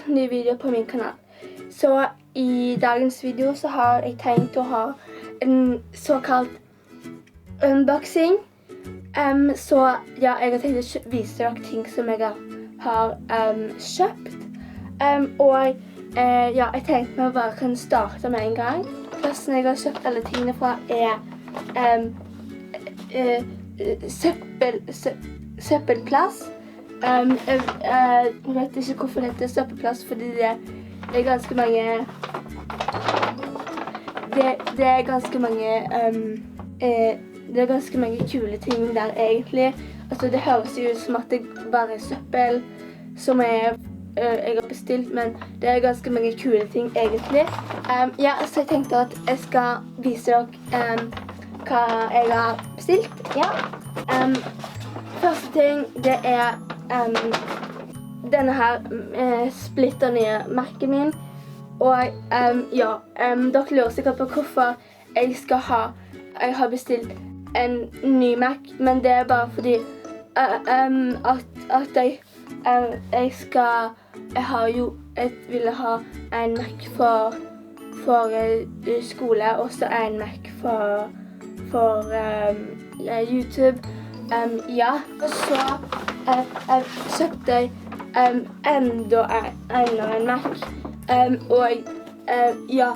ny video på min kanal. Så i dagens video så har jeg tenkt å ha en såkalt unboxing. Så ja, jeg har tenkt å vise dere ting som jeg har kjøpt. Ja, jeg tenkte meg bare kan starte med en gang. Plassen jeg har kjøpt alle tingene fra søppelplass. Jeg vet ikke hvorfor det heter søppelplass, fordi det er ganske mange det er ganske mange kule ting der egentlig. Altså det høres jo ut som at det bare er søppel som jeg har bestilt, men det er ganske mange kule ting egentlig. Ja, så jeg tenkte at jeg skal vise dere hva jeg har bestilt. Ja. Første ting, det er denne her splitter nye Mac-en min. Og ja, dere lurer sikkert på hvorfor jeg har bestilt en ny Mac, men det er bare fordi at jeg ville ha en Mac for skole, og så en Mac for YouTube. Ja, og så kjøpte jeg enda en Mac. Og ja,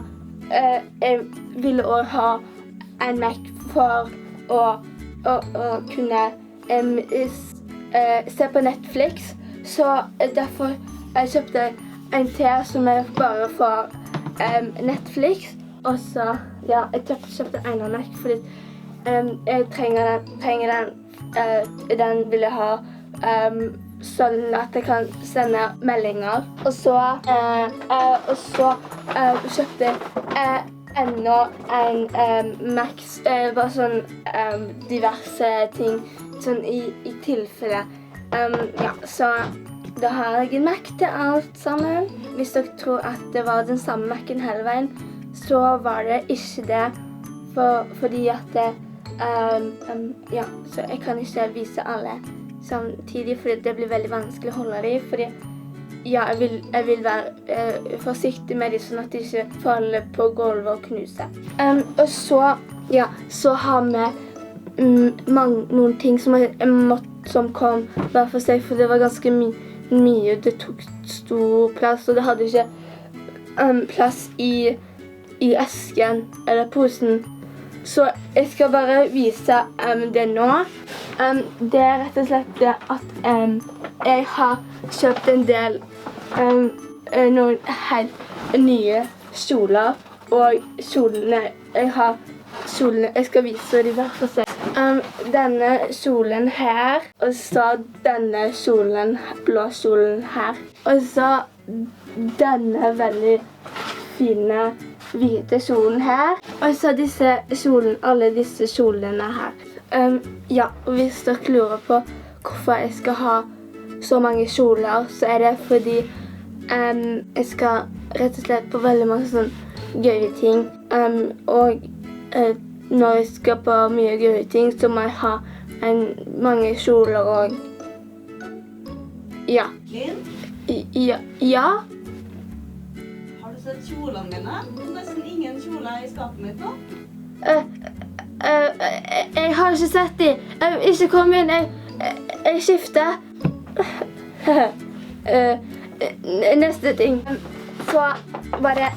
jeg ville også ha en Mac for å kunne se på Netflix. Så derfor kjøpte jeg en til som er bare for Netflix. Og så, ja, jeg kjøpte en av Mac fordi jeg trenger den. Den vil jeg ha sånn at jeg kan sende meldinger. Og så kjøpte jeg enda en Mac, bare sånn diverse ting sånn i tilfelle. Ja, så da har jeg en Mac til alt sammen. Hvis dere tror at det var den samme Mac'en hele veien, så var det ikke det, fordi at ja, så jeg kan ikke vise alle samtidig, fordi det blir veldig vanskelig å holde dem, fordi ja, jeg vil være forsiktig med dem, sånn at de ikke faller på gulvet og knuser. Og så, ja, så har vi noen ting som kom hver for seg, for det var ganske mye, det tok stor plass, og det hadde ikke plass i esken eller posen. Så jeg skal bare vise det nå. Det er rett og slett det at jeg har kjøpt en del noen helt nye kjoler. Og kjolene, jeg skal vise dem hver for seg. Denne kjolen her, og så denne kjolen, blå kjolen her. Og så denne veldig fine hvite kjolen her. Og så alle disse kjolene her. Ja, og hvis dere lurer på hvorfor jeg skal ha så mange kjoler, så er det fordi jeg skal rett og slett på veldig mange sånne gøye ting. Og når jeg skal på mye gøye ting, så må jeg ha mange kjoler og ja. Linn? Ja. Har du sett kjolene mine? Nesten ingen kjoler i skapet mitt nå. Jeg har ikke sett dem. Ikke kom inn, jeg skifter. Neste ting. Så var det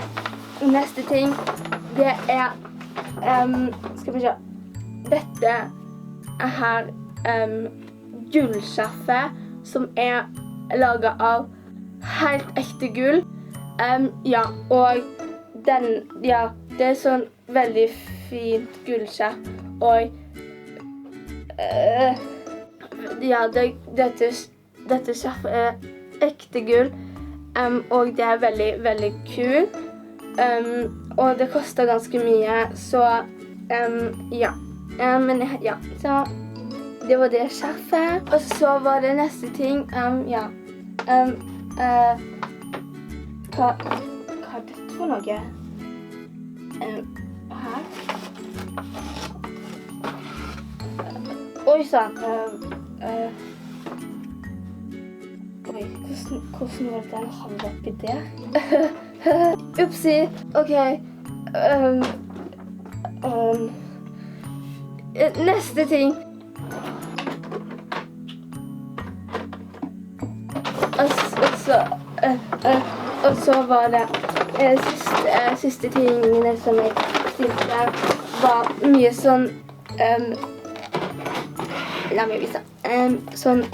neste ting. Det er, skal vi se, dette er her gullskjerfet som er laget av helt ekte gull. Ja, og ja, det er sånn veldig fint gullskjerf, og ja, dette skjerfet er ekte gull, og det er veldig, veldig kul, og det koster ganske mye, så ja, men ja, så det var det skjerfet, og så var det neste ting, ja, hva er dette for noe? Her. Oi, sann. Oi, hva Hvordan var det den havnet oppi der? Upsi. Ok. Neste ting. Og så var det siste tingene som jeg stilte der, var mye sånn la meg vise. Sånn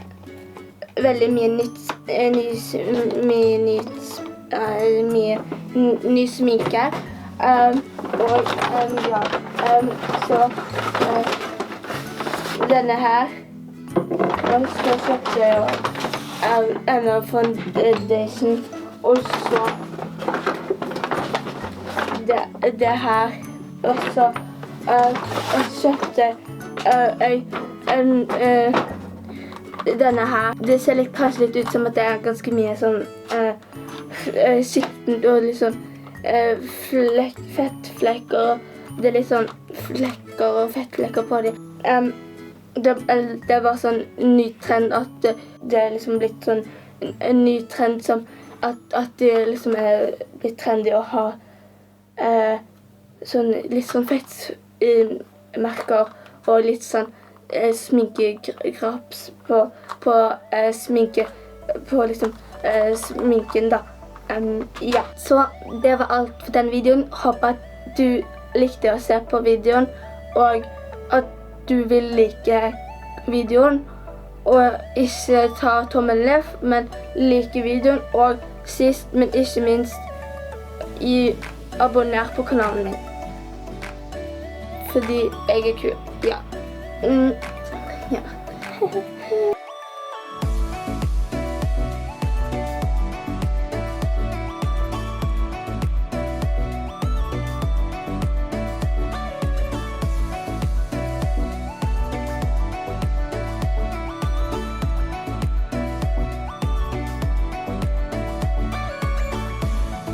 veldig mye ny sminke. Så denne her. Og så kjøpte jeg Emma Foundation. Og så det her. Og så kjøpte jeg denne her. Det ser kanskje litt ut som at det er ganske mye sånn skittent og litt sånn fettflekker. Det er litt sånn flekker og fettflekker på dem. Det var sånn ny trend at det er liksom blitt sånn en ny trend som at det liksom er blitt trendy å ha sånn litt sånn fettmerker og litt sånn sminkegraps på sminke på liksom sminken da. Ja, så det var alt for den videoen. Håper at du likte å se på videoen og at du vil like videoen. Og ikke ta tommelen ned, men like videoen. Og sist, men ikke minst, abonner på kanalen min. Fordi jeg er kul. Ja. Ja.